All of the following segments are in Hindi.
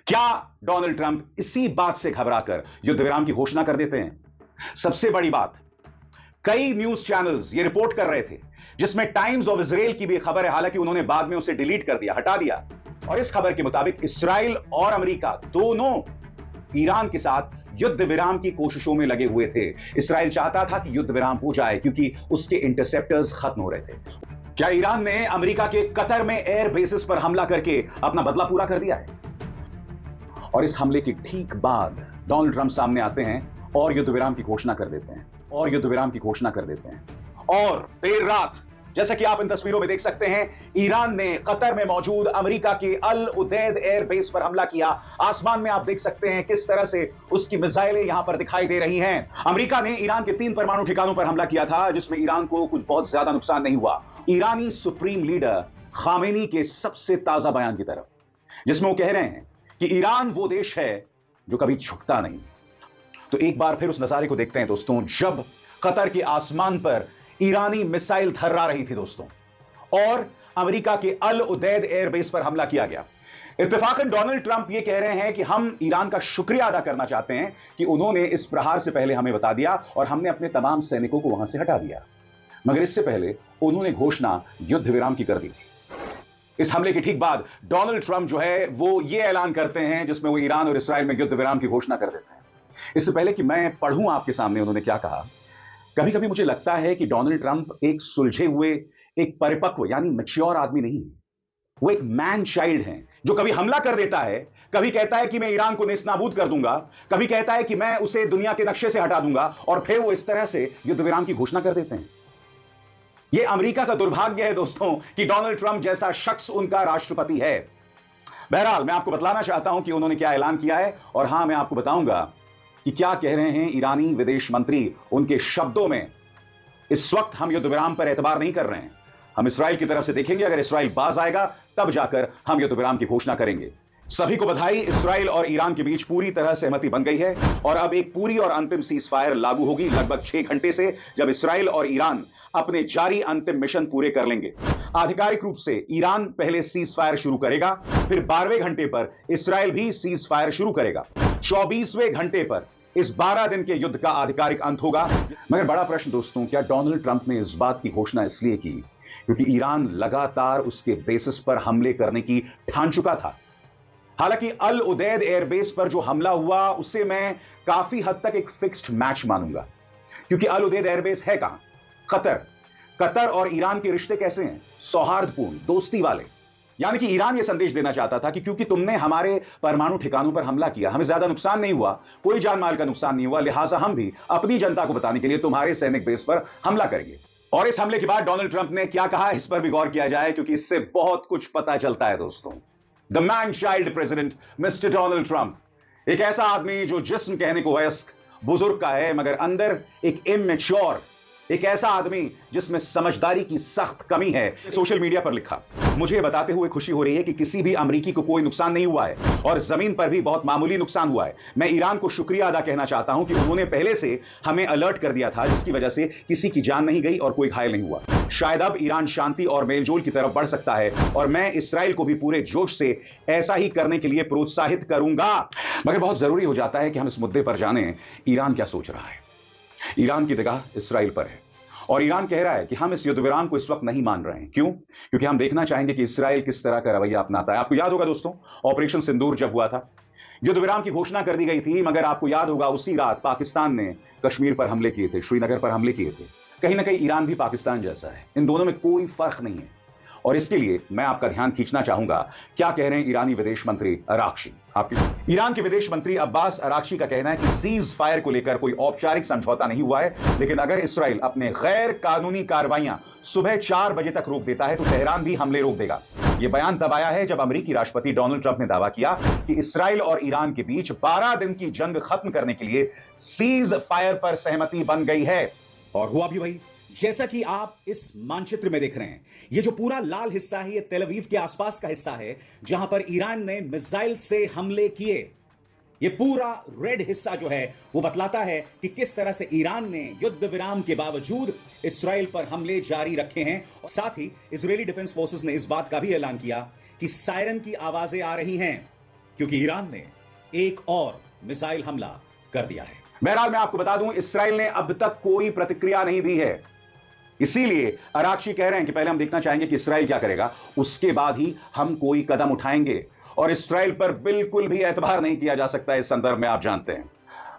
क्या डोनाल्ड ट्रंप इसी बात से घबराकर युद्ध विराम की घोषणा कर देते हैं? सबसे बड़ी बात, कई न्यूज चैनल्स ये रिपोर्ट कर रहे थे, जिसमें टाइम्स ऑफ इजराइल की भी खबर है, हालांकि उन्होंने बाद में उसे डिलीट कर दिया, हटा दिया। और इस खबर के मुताबिक इसराइल और अमेरिका दोनों ईरान के साथ युद्ध विराम की कोशिशों में लगे हुए थे। इसराइल चाहता था कि युद्ध विराम हो जाए क्योंकि उसके इंटरसेप्टर्स खत्म हो रहे थे। क्या ईरान ने अमेरिका के कतर में एयर बेसिस पर हमला करके अपना बदला पूरा कर दिया है? और इस हमले के ठीक बाद डोनाल्ड ट्रंप सामने आते हैं और युद्ध विराम की घोषणा कर देते हैं और देर रात, जैसा कि आप इन तस्वीरों में देख सकते हैं, ईरान ने कतर में मौजूद अमेरिका के अल उदैद एयर बेस पर हमला किया। आसमान में आप देख सकते हैं किस तरह से उसकी मिसाइलें यहां पर दिखाई दे रही हैं। अमेरिका ने ईरान के 3 परमाणु ठिकानों पर हमला किया था, जिसमें ईरान को कुछ बहुत ज्यादा नुकसान नहीं हुआ। ईरानी सुप्रीम लीडर खामेनी के सबसे ताजा बयान की तरफ, जिसमें वो कह रहे हैं कि ईरान वो देश है जो कभी झुकता नहीं। तो एक बार फिर उस नजारे को देखते हैं दोस्तों, जब कतर के आसमान पर ईरानी मिसाइल धर्रा रही थी दोस्तों, और अमेरिका के अल उदैद एयरबेस पर हमला किया गया। इत्तेफाकन डोनाल्ड ट्रंप ये कह रहे हैं कि हम ईरान का शुक्रिया अदा करना चाहते हैं कि उन्होंने इस प्रहार से पहले हमें बता दिया और हमने अपने तमाम सैनिकों को वहां से हटा दिया। मगर इससे पहले उन्होंने घोषणा युद्ध विराम की कर दी थी। इस हमले के ठीक बाद डोनाल्ड ट्रंप जो है वो ये ऐलान करते हैं, जिसमें वो ईरान और इसराइल में युद्ध विराम की घोषणा कर देते हैं। इससे पहले कि मैं पढ़ूं आपके सामने उन्होंने क्या कहा, कभी कभी मुझे लगता है कि डोनाल्ड ट्रंप एक सुलझे हुए, एक परिपक्व यानी मैच्योर आदमी नहीं है। वो एक मैन चाइल्ड है जो कभी हमला कर देता है, कभी कहता है कि मैं ईरान को नेस्तनाबूद कर दूंगा, कभी कहता है कि मैं उसे दुनिया के नक्शे से हटा दूंगा, और फिर वो इस तरह से युद्ध विराम की घोषणा कर देते हैं। यह अमेरिका का दुर्भाग्य है दोस्तों कि डोनाल्ड ट्रंप जैसा शख्स उनका राष्ट्रपति है। बहरहाल मैं आपको बतलाना चाहता हूं कि उन्होंने क्या ऐलान किया है, और हां, मैं आपको बताऊंगा कि क्या कह रहे हैं ईरानी विदेश मंत्री। उनके शब्दों में, इस वक्त हम युद्ध विराम पर एतबार नहीं कर रहे हैं, हम इसराइल की तरफ से देखेंगे, अगर इसराइल बाज आएगा तब जाकर हम युद्ध विराम की घोषणा करेंगे। सभी को बधाई, इसराइल और ईरान के बीच पूरी तरह सहमति बन गई है और अब एक पूरी और अंतिम सीज फायर लागू होगी लगभग 6 घंटे से, जब इसराइल और ईरान अपने जारी अंतिम मिशन पूरे कर लेंगे। आधिकारिक रूप से ईरान पहले सीज फायर शुरू करेगा, फिर 12वें घंटे पर इसराइल भी सीज फायर शुरू करेगा। 24वें घंटे पर इस 12 दिन के युद्ध का आधिकारिक अंत होगा। मगर बड़ा प्रश्न दोस्तों, क्या डोनाल्ड ट्रंप ने इस बात की घोषणा इसलिए की क्योंकि ईरान लगातार उसके बेसिस पर हमले करने की ठान चुका था? हालांकि अल उदैद एयरबेस पर जो हमला हुआ उसे मैं काफी हद तक एक फिक्स्ड मैच मानूंगा, क्योंकि अल उदैद एयरबेस है कहां? कतर और ईरान के रिश्ते कैसे हैं? सौहार्दपूर्ण, दोस्ती वाले। यानी कि ईरान यह संदेश देना चाहता था कि क्योंकि तुमने हमारे परमाणु ठिकानों पर हमला किया, हमें ज्यादा नुकसान नहीं हुआ, कोई जान माल का नुकसान नहीं हुआ, लिहाजा हम भी अपनी जनता को बताने के लिए तुम्हारे सैनिक बेस पर हमला करेंगे। और इस हमले के बाद डोनाल्ड ट्रंप ने क्या कहा, इस पर भी गौर किया जाए, क्योंकि इससे बहुत कुछ पता चलता है दोस्तों। The man child president mister Donald Trump, एक ऐसा आदमी जो जिस्म कहने को वयस्क बुजुर्ग का है, मगर अंदर एक इमेच्योर, एक ऐसा आदमी जिसमें समझदारी की सख्त कमी है। सोशल मीडिया पर लिखा, मुझे बताते हुए खुशी हो रही है कि किसी भी अमेरिकी को कोई नुकसान नहीं हुआ है और जमीन पर भी बहुत मामूली नुकसान हुआ है। मैं ईरान को शुक्रिया अदा कहना चाहता हूं कि उन्होंने पहले से हमें अलर्ट कर दिया था, जिसकी वजह से किसी की जान नहीं गई और कोई घायल नहीं हुआ। शायद अब ईरान शांति और मेलजोल की तरफ बढ़ सकता है और मैं इसराइल को भी पूरे जोश से ऐसा ही करने के लिए प्रोत्साहित करूंगा। मगर बहुत जरूरी हो जाता है कि हम इस मुद्दे पर जानें ईरान क्या सोच रहा है। ईरान की निगाह इसराइल पर है और ईरान कह रहा है कि हम इस युद्ध विराम को इस वक्त नहीं मान रहे हैं। क्यों? क्योंकि हम देखना चाहेंगे कि इसराइल किस तरह का रवैया अपनाता है। आपको याद होगा दोस्तों, ऑपरेशन सिंदूर जब हुआ था, युद्ध विराम की घोषणा कर दी गई थी, मगर आपको याद होगा उसी रात पाकिस्तान ने कश्मीर पर हमले किए थे, श्रीनगर पर हमले किए थे। कहीं ना कहीं ईरान भी पाकिस्तान जैसा है, इन दोनों में कोई फर्क नहीं है। और इसके लिए मैं आपका ध्यान खींचना चाहूंगा, क्या कह रहे हैं ईरानी विदेश मंत्री अराक्ची। आपके ईरान के विदेश मंत्री अब्बास अराक्ची का कहना है कि सीज फायर को लेकर कोई औपचारिक समझौता नहीं हुआ है, लेकिन अगर इसराइल अपने गैर कानूनी कार्रवाइयां सुबह 4 बजे तक रोक देता है तो तेहरान भी हमले रोक देगा। यह बयान तब आया है जब अमेरिकी राष्ट्रपति डोनाल्ड ट्रंप ने दावा किया कि इसराइल और ईरान के बीच 12 दिन की जंग खत्म करने के लिए सीज फायर पर सहमति बन गई है। और हुआ भी वही, जैसा कि आप इस मानचित्र में देख रहे हैं। ये जो पूरा लाल हिस्सा है, ये तेल अवीव के आसपास का हिस्सा है, जहां पर ईरान ने मिसाइल से हमले किए। ये पूरा रेड हिस्सा जो है वो बतलाता है कि किस तरह से ईरान ने युद्ध विराम के बावजूद इसराइल पर हमले जारी रखे हैं। और साथ ही इजरायली डिफेंस फोर्सेस ने इस बात का भी ऐलान किया कि सायरन की आवाजें आ रही हैं। क्योंकि ईरान ने एक और मिसाइल हमला कर दिया है। बहरहाल मैं आपको बता दूं, इसराइल ने अब तक कोई प्रतिक्रिया नहीं दी है। इसीलिए अराक्ची कह रहे हैं कि पहले हम देखना चाहेंगे कि इसराइल क्या करेगा, उसके बाद ही हम कोई कदम उठाएंगे। और इसराइल पर बिल्कुल भी एतबार नहीं किया जा सकता इस संदर्भ में। आप जानते हैं,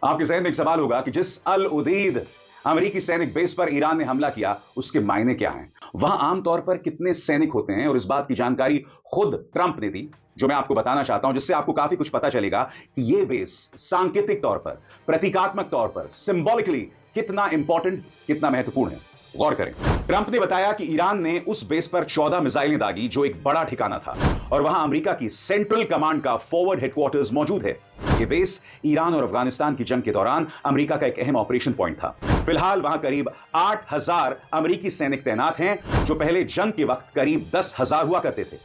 आपके जहन में एक सवाल होगा कि जिस अल उदीद अमेरिकी सैनिक बेस पर ईरान ने हमला किया, उसके मायने क्या हैं, वहां आमतौर पर कितने सैनिक होते हैं, और इस बात की जानकारी खुद ट्रंप ने दी, जो मैं आपको बताना चाहता हूं, जिससे आपको काफी कुछ पता चलेगा कि यह बेस सांकेतिक तौर पर, प्रतीकात्मक तौर पर, सिंबॉलिकली कितना इंपॉर्टेंट, कितना महत्वपूर्ण है। गौर करें, ट्रंप ने बताया कि ईरान ने उस बेस पर 14 मिसाइलें दागी, जो एक बड़ा ठिकाना था, और वहां अमेरिका की सेंट्रल कमांड का फॉरवर्ड हेडक्वार्टर्स मौजूद है। यह बेस ईरान और अफगानिस्तान की जंग के दौरान अमेरिका का एक अहम ऑपरेशन पॉइंट था। फिलहाल वहां करीब 8,000 अमेरिकी सैनिक तैनात हैं, जो पहले जंग के वक्त करीब 10,000 हुआ करते थे।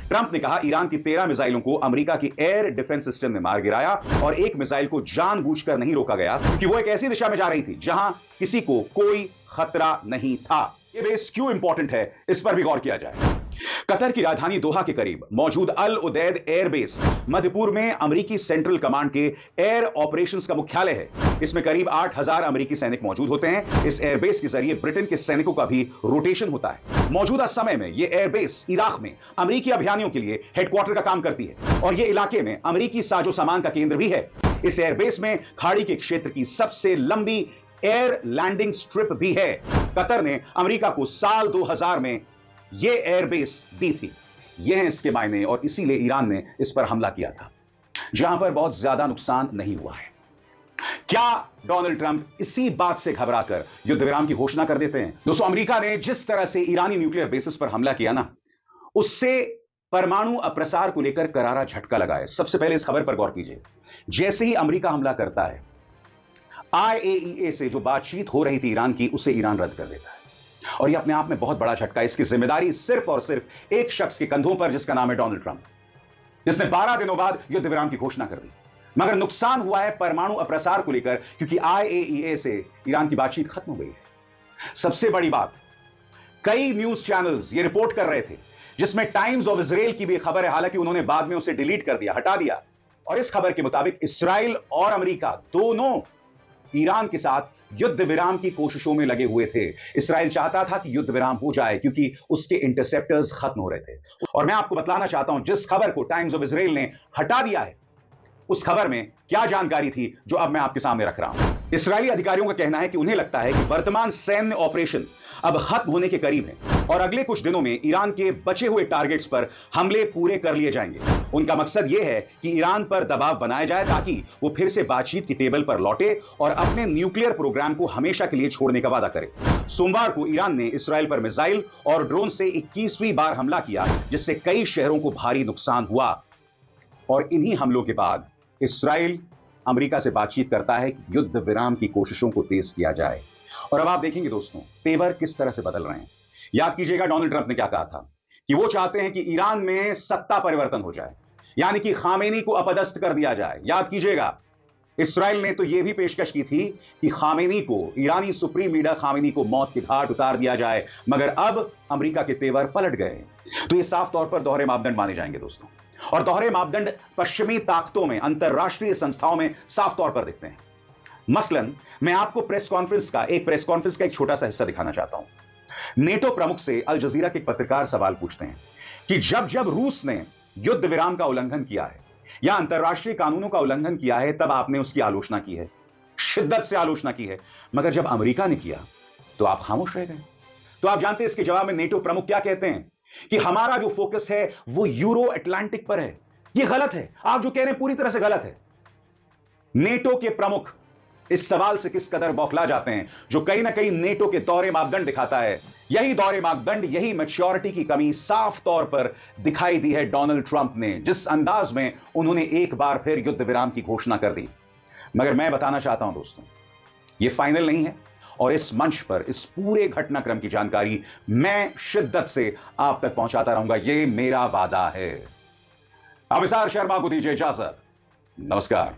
ट्रंप ने कहा ईरान की 13 मिसाइलों को अमेरिका की एयर डिफेंस सिस्टम ने मार गिराया, और एक मिसाइल को जानबूझकर नहीं रोका गया क्योंकि वो एक ऐसी दिशा में जा रही थी जहां किसी को कोई खतरा नहीं था। यह बेस क्यों इंपॉर्टेंट है, इस पर भी गौर किया जाए। कतर की राजधानी दोहा के करीब मौजूद अल उदैद एयरबेस मध्य पूर्व में अमेरिकी सेंट्रल कमांड के एयर ऑपरेशंस का मुख्यालय है। इसमें करीब 8,000 अमेरिकी सैनिक मौजूद होते हैं। इस एयरबेस के जरिए ब्रिटेन के सैनिकों का भी रोटेशन होता है। मौजूदा समय में यह एयरबेस इराक में अमेरिकी अभियानों के लिए हेडक्वार्टर का काम करती है, और यह इलाके में अमेरिकी साजो सामान का केंद्र भी है। इस एयरबेस में खाड़ी के क्षेत्र की सबसे लंबी एयर लैंडिंग स्ट्रिप भी है। कतर ने अमेरिका को साल 2000 में यह एयरबेस दी थी। यह है इसके मायने, और इसीलिए ईरान ने इस पर हमला किया था, जहां पर बहुत ज्यादा नुकसान नहीं हुआ है। क्या डोनाल्ड ट्रंप इसी बात से घबराकर युद्ध विराम की घोषणा कर देते हैं? दोस्तों, अमेरिका ने जिस तरह से ईरानी न्यूक्लियर बेसिस पर हमला किया ना, उससे परमाणु अप्रसार को लेकर करारा झटका लगा है। सबसे पहले इस खबर पर गौर कीजिए। जैसे ही अमेरिका हमला करता है, IAEA से जो बातचीत हो रही थी ईरान की, उसे ईरान रद्द कर देता है, और यह अपने आप में बहुत बड़ा झटका है। इसकी जिम्मेदारी सिर्फ और सिर्फ एक शख्स के कंधों पर, जिसका नाम है डोनाल्ड ट्रंप, जिसने 12 दिनों बाद युद्ध विराम की घोषणा कर दी। मगर नुकसान हुआ है परमाणु अप्रसार को लेकर, क्योंकि IAEA से ईरान की बातचीत खत्म हो गई है। सबसे बड़ी बात, कई न्यूज चैनल्स ये रिपोर्ट कर रहे थे, जिसमें टाइम्स ऑफ इजराइल की भी खबर है, हालांकि उन्होंने बाद में उसे डिलीट कर दिया, हटा दिया। और इस खबर के मुताबिक इसराइल और अमेरिका दोनों ईरान के साथ युद्ध विराम की कोशिशों में लगे हुए थे। इसराइल चाहता था कि युद्ध विराम हो जाए, क्योंकि उसके इंटरसेप्टर्स खत्म हो रहे थे। और मैं आपको बतलाना चाहता हूं, जिस खबर को टाइम्स ऑफ इजराइल ने हटा दिया है, उस खबर में क्या जानकारी थी, जो अब मैं आपके सामने रख रहा हूं। इस्राएली अधिकारियों का कहना है कि उन्हें लगता है कि वर्तमान सैन्य ऑपरेशन अब खत्म होने के करीब है, और अगले कुछ दिनों में ईरान के बचे हुए टारगेट्स पर हमले पूरे कर लिए जाएंगे। उनका मकसद यह है कि ईरान पर दबाव बनाया जाए, ताकि वो फिर से बातचीत की टेबल पर लौटे और अपने न्यूक्लियर प्रोग्राम को हमेशा के लिए छोड़ने का वादा करे। सोमवार को ईरान ने इसराइल पर मिसाइल और ड्रोन से 21वीं बार हमला किया, जिससे कई शहरों को भारी नुकसान हुआ। और इन्हीं हमलों के बाद इसराइल अमेरिका से बातचीत करता है कि युद्ध विराम की कोशिशों को तेज किया जाए। और अब आप देखेंगे दोस्तों, तेवर किस तरह से बदल रहे हैं। याद कीजिएगा डोनाल्ड ट्रंप ने क्या कहा था, कि वो चाहते हैं कि ईरान में सत्ता परिवर्तन हो जाए, यानी कि खामेनी को अपदस्थ कर दिया जाए। याद कीजिएगा, इसराइल ने तो यह भी पेशकश की थी कि खामेनी को, ईरानी सुप्रीम लीडर खामेनी को मौत के घाट उतार दिया जाए, मगर अब अमेरिका के तेवर पलट गए। तो ये साफ तौर पर दोहरे मापदंड माने जाएंगे दोस्तों, और दोहरे मापदंड पश्चिमी ताकतों में, अंतरराष्ट्रीय संस्थाओं में साफ तौर पर दिखते हैं। मसलन मैं आपको प्रेस कॉन्फ्रेंस का एक छोटा सा हिस्सा दिखाना चाहता हूं। नेटो प्रमुख से अल जजीरा के पत्रकार सवाल पूछते हैं कि जब जब रूस ने युद्ध विराम का उल्लंघन किया है या अंतरराष्ट्रीय कानूनों का उल्लंघन किया है, तब आपने उसकी आलोचना की है, शिद्दत से आलोचना की है, मगर जब अमेरिका ने किया तो आप खामोश रह गए। तो आप जानते हैं इसके जवाब में नेटो प्रमुख क्या कहते हैं, कि हमारा जो फोकस है वो यूरो अटलांटिक पर है। यह गलत है, आप जो कह रहे हैं पूरी तरह से गलत है। नेटो के प्रमुख इस सवाल से किस कदर बौखला जाते हैं, जो कहीं ना कहीं नेटो के दौरे मापदंड दिखाता है। यही दौरे मापदंड, यही मैच्योरिटी की कमी साफ तौर पर दिखाई दी है डोनाल्ड ट्रंप ने, जिस अंदाज में उन्होंने एक बार फिर युद्ध विराम की घोषणा कर दी। मगर मैं बताना चाहता हूं दोस्तों, यह फाइनल नहीं है, और इस मंच पर इस पूरे घटनाक्रम की जानकारी मैं शिद्दत से आप तक पहुंचाता रहूंगा, यह मेरा वादा है। अभिसार शर्मा को दीजिए इजाजत। नमस्कार।